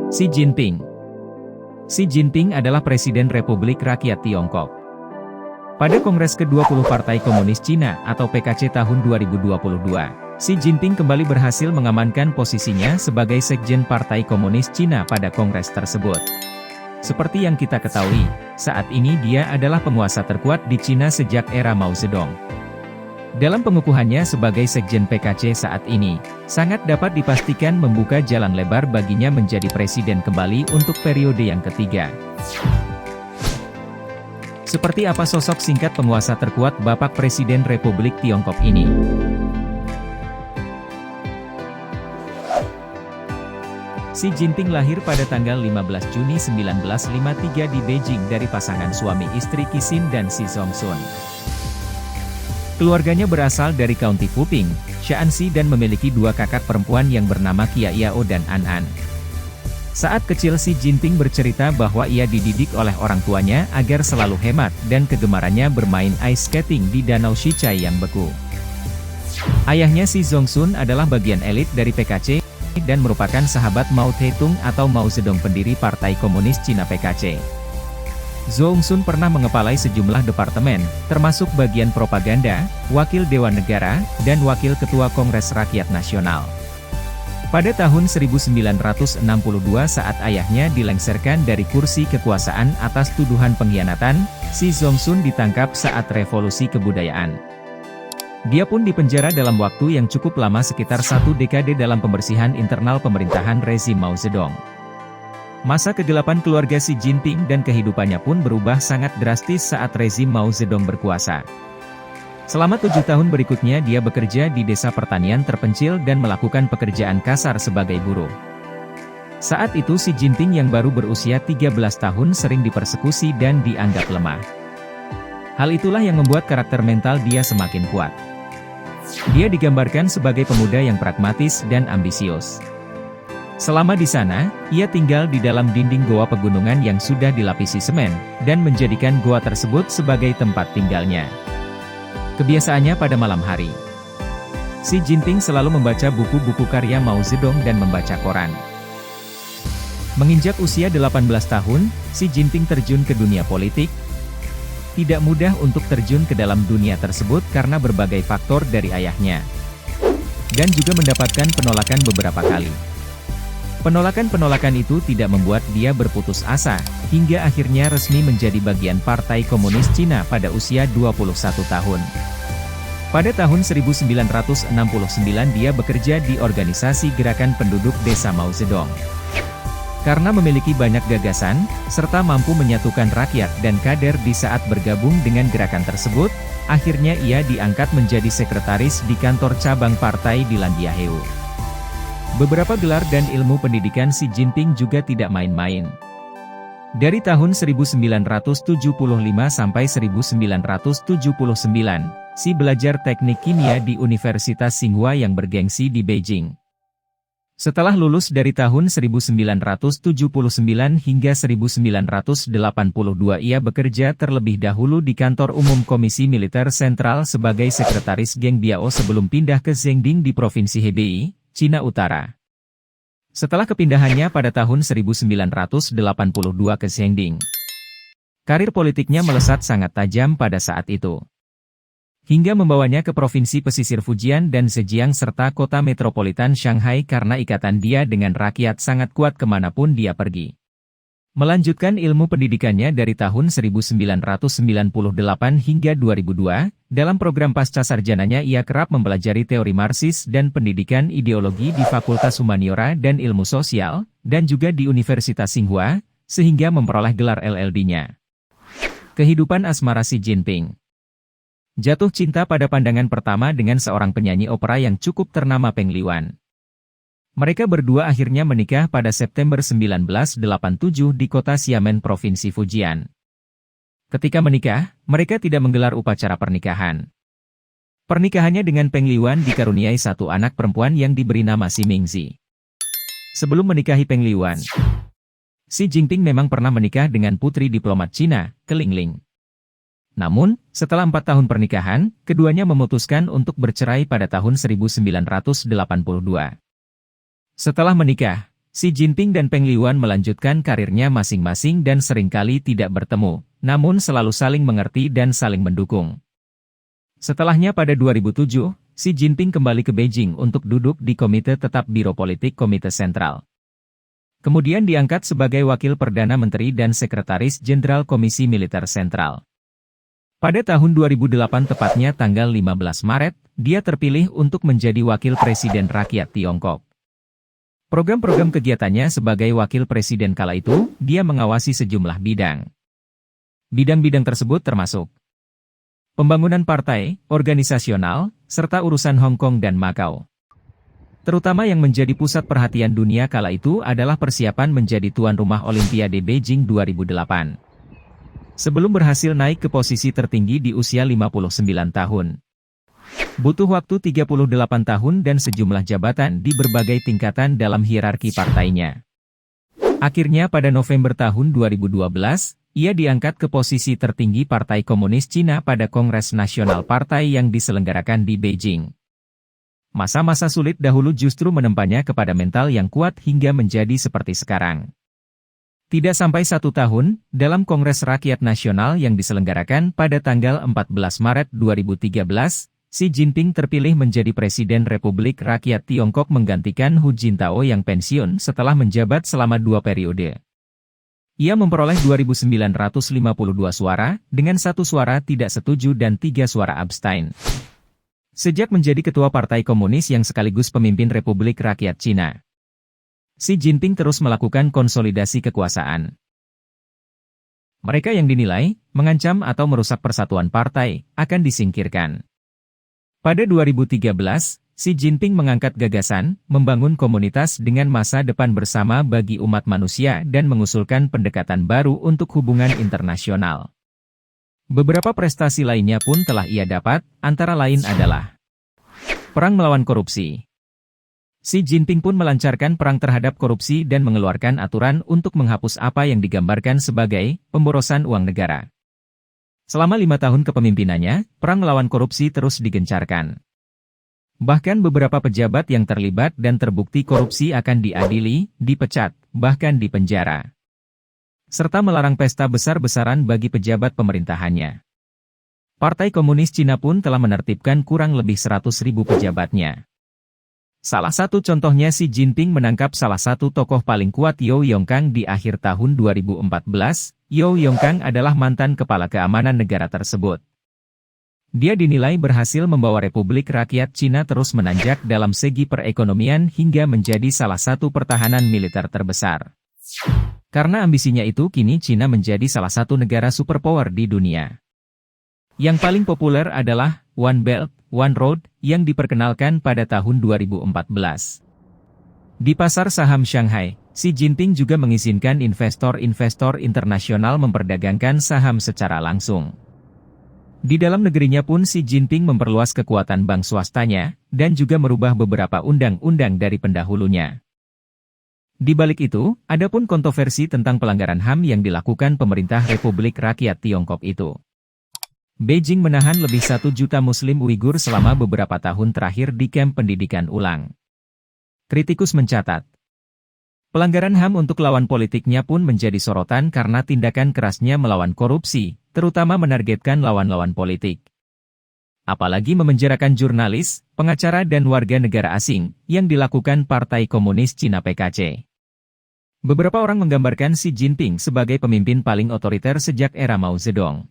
Xi Jinping. Xi Jinping adalah Presiden Republik Rakyat Tiongkok. Pada Kongres ke-20 Partai Komunis Cina atau PKC tahun 2022, Xi Jinping kembali berhasil mengamankan posisinya sebagai Sekjen Partai Komunis Cina pada Kongres tersebut. Seperti yang kita ketahui, saat ini dia adalah penguasa terkuat di Cina sejak era Mao Zedong. Dalam pengukuhannya sebagai Sekjen PKC saat ini, sangat dapat dipastikan membuka jalan lebar baginya menjadi presiden kembali untuk periode yang ketiga. Seperti apa sosok singkat penguasa terkuat Bapak Presiden Republik Tiongkok ini? Xi Jinping lahir pada tanggal 15 Juni 1953 di Beijing dari pasangan suami istri Qi Xin dan Xi Zhongxun. Keluarganya berasal dari County Puping, Shaanxi dan memiliki dua kakak perempuan yang bernama Qia Yao dan An An. Saat kecil Xi Jinping bercerita bahwa ia dididik oleh orang tuanya agar selalu hemat dan kegemarannya bermain ice skating di Danau Shichai yang beku. Ayahnya Xi Zhongxun adalah bagian elit dari PKC dan merupakan sahabat Mao Zedong atau Mao Zedong pendiri Partai Komunis Cina PKC. Zhongxun pernah mengepalai sejumlah departemen, termasuk bagian propaganda, wakil Dewan Negara, dan wakil Ketua Kongres Rakyat Nasional. Pada tahun 1962 saat ayahnya dilengsarkan dari kursi kekuasaan atas tuduhan pengkhianatan, Xi Zhongxun ditangkap saat revolusi kebudayaan. Dia pun dipenjara dalam waktu yang cukup lama sekitar 1 dekade dalam pembersihan internal pemerintahan rezim Mao Zedong. Masa kegelapan keluarga Xi Jinping dan kehidupannya pun berubah sangat drastis saat rezim Mao Zedong berkuasa. Selama 7 tahun berikutnya dia bekerja di desa pertanian terpencil dan melakukan pekerjaan kasar sebagai buruh. Saat itu Xi Jinping yang baru berusia 13 tahun sering dipersekusi dan dianggap lemah. Hal itulah yang membuat karakter mental dia semakin kuat. Dia digambarkan sebagai pemuda yang pragmatis dan ambisius. Selama di sana, ia tinggal di dalam dinding goa pegunungan yang sudah dilapisi semen, dan menjadikan goa tersebut sebagai tempat tinggalnya. Kebiasaannya pada malam hari, Xi Jinping selalu membaca buku-buku karya Mao Zedong dan membaca koran. Menginjak usia 18 tahun, Xi Jinping terjun ke dunia politik. Tidak mudah untuk terjun ke dalam dunia tersebut karena berbagai faktor dari ayahnya. Dan juga mendapatkan penolakan beberapa kali. Penolakan-penolakan itu tidak membuat dia berputus asa, hingga akhirnya resmi menjadi bagian Partai Komunis Cina pada usia 21 tahun. Pada tahun 1969 dia bekerja di organisasi Gerakan Penduduk Desa Mao Zedong. Karena memiliki banyak gagasan, serta mampu menyatukan rakyat dan kader di saat bergabung dengan gerakan tersebut, akhirnya ia diangkat menjadi sekretaris di kantor cabang partai di Landiaheu. Beberapa gelar dan ilmu pendidikan Xi Jinping juga tidak main-main. Dari tahun 1975 sampai 1979, Xi belajar teknik kimia di Universitas Tsinghua yang bergengsi di Beijing. Setelah lulus dari tahun 1979 hingga 1982 ia bekerja terlebih dahulu di kantor umum Komisi Militer Sentral sebagai sekretaris Geng Biao sebelum pindah ke Zhengding di Provinsi Hebei, Cina Utara. Setelah kepindahannya pada tahun 1982 ke Zhengding, karir politiknya melesat sangat tajam pada saat itu. Hingga membawanya ke Provinsi Pesisir Fujian dan Zhejiang serta kota metropolitan Shanghai karena ikatan dia dengan rakyat sangat kuat kemanapun dia pergi. Melanjutkan ilmu pendidikannya dari tahun 1998 hingga 2002, dalam program pasca sarjananya ia kerap mempelajari teori Marxis dan pendidikan ideologi di Fakultas Humaniora dan Ilmu Sosial, dan juga di Universitas Tsinghua, sehingga memperoleh gelar LLD-nya. Kehidupan asmara Xi Jinping. Jatuh cinta pada pandangan pertama dengan seorang penyanyi opera yang cukup ternama Peng Liyuan. Mereka berdua akhirnya menikah pada September 1987 di kota Xiamen, Provinsi Fujian. Ketika menikah, mereka tidak menggelar upacara pernikahan. Pernikahannya dengan Peng Liyuan dikaruniai satu anak perempuan yang diberi nama Xi Mingzi. Sebelum menikahi Peng Liyuan, Xi Jinping memang pernah menikah dengan putri diplomat Cina, Ke Lingling. Namun, setelah 4 tahun pernikahan, keduanya memutuskan untuk bercerai pada tahun 1982. Setelah menikah, Xi Jinping dan Peng Liyuan melanjutkan karirnya masing-masing dan seringkali tidak bertemu, namun selalu saling mengerti dan saling mendukung. Setelahnya pada 2007, Xi Jinping kembali ke Beijing untuk duduk di Komite Tetap Biro Politik Komite Sentral. Kemudian diangkat sebagai Wakil Perdana Menteri dan Sekretaris Jenderal Komisi Militer Sentral. Pada tahun 2008 tepatnya tanggal 15 Maret, dia terpilih untuk menjadi Wakil Presiden Rakyat Tiongkok. Program-program kegiatannya sebagai Wakil Presiden kala itu, dia mengawasi sejumlah bidang. Bidang-bidang tersebut termasuk pembangunan partai, organisasional, serta urusan Hong Kong dan Makau. Terutama yang menjadi pusat perhatian dunia kala itu adalah persiapan menjadi tuan rumah Olimpiade Beijing 2008. Sebelum berhasil naik ke posisi tertinggi di usia 59 tahun. Butuh waktu 38 tahun dan sejumlah jabatan di berbagai tingkatan dalam hierarki partainya. Akhirnya pada November tahun 2012, ia diangkat ke posisi tertinggi Partai Komunis Cina pada Kongres Nasional Partai yang diselenggarakan di Beijing. Masa-masa sulit dahulu justru menempanya kepada mental yang kuat hingga menjadi seperti sekarang. Tidak sampai 1 tahun, dalam Kongres Rakyat Nasional yang diselenggarakan pada tanggal 14 Maret 2013, Xi Jinping terpilih menjadi Presiden Republik Rakyat Tiongkok menggantikan Hu Jintao yang pensiun setelah menjabat selama 2 periode. Ia memperoleh 2.952 suara, dengan 1 suara tidak setuju dan 3 suara abstain. Sejak menjadi Ketua Partai Komunis yang sekaligus pemimpin Republik Rakyat Cina, Xi Jinping terus melakukan konsolidasi kekuasaan. Mereka yang dinilai mengancam atau merusak persatuan partai akan disingkirkan. Pada 2013, Xi Jinping mengangkat gagasan membangun komunitas dengan masa depan bersama bagi umat manusia dan mengusulkan pendekatan baru untuk hubungan internasional. Beberapa prestasi lainnya pun telah ia dapat, antara lain adalah perang melawan korupsi. Xi Jinping pun melancarkan perang terhadap korupsi dan mengeluarkan aturan untuk menghapus apa yang digambarkan sebagai pemborosan uang negara. Selama 5 tahun kepemimpinannya, perang melawan korupsi terus digencarkan. Bahkan beberapa pejabat yang terlibat dan terbukti korupsi akan diadili, dipecat, bahkan dipenjara. Serta melarang pesta besar-besaran bagi pejabat pemerintahannya. Partai Komunis Cina pun telah menertibkan kurang lebih 100.000 pejabatnya. Salah satu contohnya Xi Jinping menangkap salah satu tokoh paling kuat Yao Yongkang di akhir tahun 2014. Yao Yongkang adalah mantan kepala keamanan negara tersebut. Dia dinilai berhasil membawa Republik Rakyat Cina terus menanjak dalam segi perekonomian hingga menjadi salah satu pertahanan militer terbesar. Karena ambisinya itu kini Cina menjadi salah satu negara superpower di dunia. Yang paling populer adalah One Belt, One Road, yang diperkenalkan pada tahun 2014. Di pasar saham Shanghai, Xi Jinping juga mengizinkan investor-investor internasional memperdagangkan saham secara langsung. Di dalam negerinya pun Xi Jinping memperluas kekuatan bank swastanya, dan juga merubah beberapa undang-undang dari pendahulunya. Di balik itu, ada pun kontroversi tentang pelanggaran HAM yang dilakukan pemerintah Republik Rakyat Tiongkok itu. Beijing menahan lebih 1 juta Muslim Uighur selama beberapa tahun terakhir di kamp pendidikan ulang. Kritikus mencatat, pelanggaran HAM untuk lawan politiknya pun menjadi sorotan karena tindakan kerasnya melawan korupsi, terutama menargetkan lawan-lawan politik. Apalagi memenjarakan jurnalis, pengacara dan warga negara asing, yang dilakukan Partai Komunis Cina PKC. Beberapa orang menggambarkan Xi Jinping sebagai pemimpin paling otoriter sejak era Mao Zedong.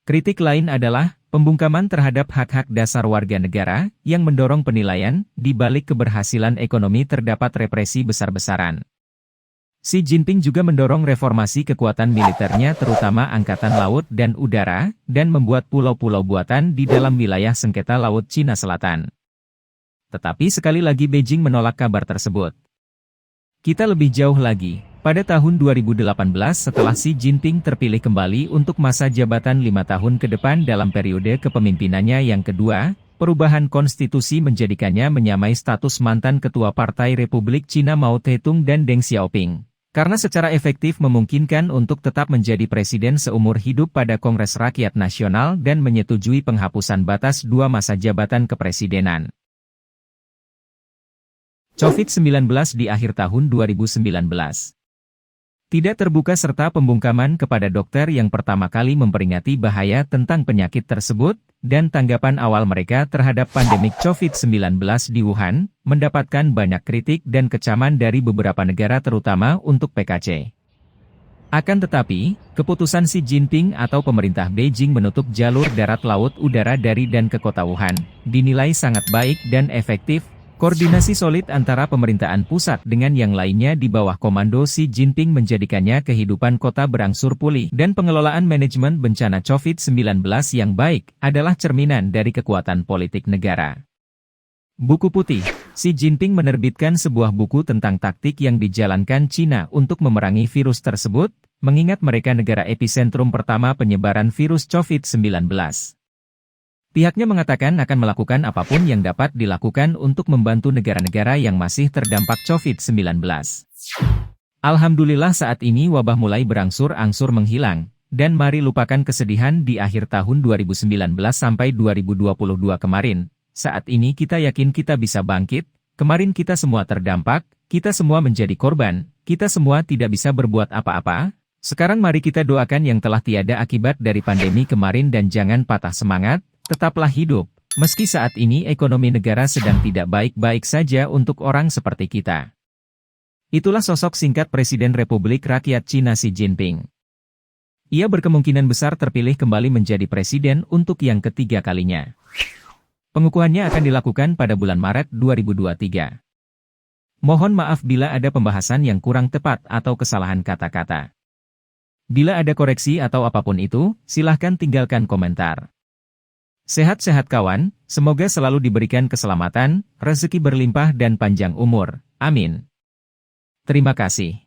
Kritik lain adalah pembungkaman terhadap hak-hak dasar warga negara, yang mendorong penilaian, di balik keberhasilan ekonomi terdapat represi besar-besaran. Xi Jinping juga mendorong reformasi kekuatan militernya terutama Angkatan Laut dan Udara, dan membuat pulau-pulau buatan di dalam wilayah sengketa Laut Cina Selatan. Tetapi sekali lagi Beijing menolak kabar tersebut. Kita lebih jauh lagi. Pada tahun 2018 setelah Xi Jinping terpilih kembali untuk masa jabatan 5 tahun ke depan dalam periode kepemimpinannya yang kedua, perubahan konstitusi menjadikannya menyamai status mantan Ketua Partai Republik Cina Mao Zedong dan Deng Xiaoping. Karena secara efektif memungkinkan untuk tetap menjadi presiden seumur hidup pada Kongres Rakyat Nasional dan menyetujui penghapusan batas 2 masa jabatan kepresidenan. COVID-19 di akhir tahun 2019. Tidak terbuka serta pembungkaman kepada dokter yang pertama kali memperingati bahaya tentang penyakit tersebut, dan tanggapan awal mereka terhadap pandemik COVID-19 di Wuhan, mendapatkan banyak kritik dan kecaman dari beberapa negara terutama untuk PKC. Akan tetapi, keputusan Xi Jinping atau pemerintah Beijing menutup jalur darat laut udara dari dan ke kota Wuhan, dinilai sangat baik dan efektif. Koordinasi solid antara pemerintahan pusat dengan yang lainnya di bawah komando Xi Jinping menjadikannya kehidupan kota berangsur pulih dan pengelolaan manajemen bencana COVID-19 yang baik adalah cerminan dari kekuatan politik negara. Buku Putih, Xi Jinping menerbitkan sebuah buku tentang taktik yang dijalankan Cina untuk memerangi virus tersebut, mengingat mereka negara epicentrum pertama penyebaran virus COVID-19. Pihaknya mengatakan akan melakukan apapun yang dapat dilakukan untuk membantu negara-negara yang masih terdampak COVID-19. Alhamdulillah saat ini wabah mulai berangsur-angsur menghilang, dan mari lupakan kesedihan di akhir tahun 2019 sampai 2022 kemarin. Saat ini kita yakin kita bisa bangkit, kemarin kita semua terdampak, kita semua menjadi korban, kita semua tidak bisa berbuat apa-apa. Sekarang mari kita doakan yang telah tiada akibat dari pandemi kemarin dan jangan patah semangat. Tetaplah hidup, meski saat ini ekonomi negara sedang tidak baik-baik saja untuk orang seperti kita. Itulah sosok singkat Presiden Republik Rakyat Cina Xi Jinping. Ia berkemungkinan besar terpilih kembali menjadi presiden untuk yang ketiga kalinya. Pengukuhannya akan dilakukan pada bulan Maret 2023. Mohon maaf bila ada pembahasan yang kurang tepat atau kesalahan kata-kata. Bila ada koreksi atau apapun itu, silahkan tinggalkan komentar. Sehat-sehat kawan, semoga selalu diberikan keselamatan, rezeki berlimpah dan panjang umur. Amin. Terima kasih.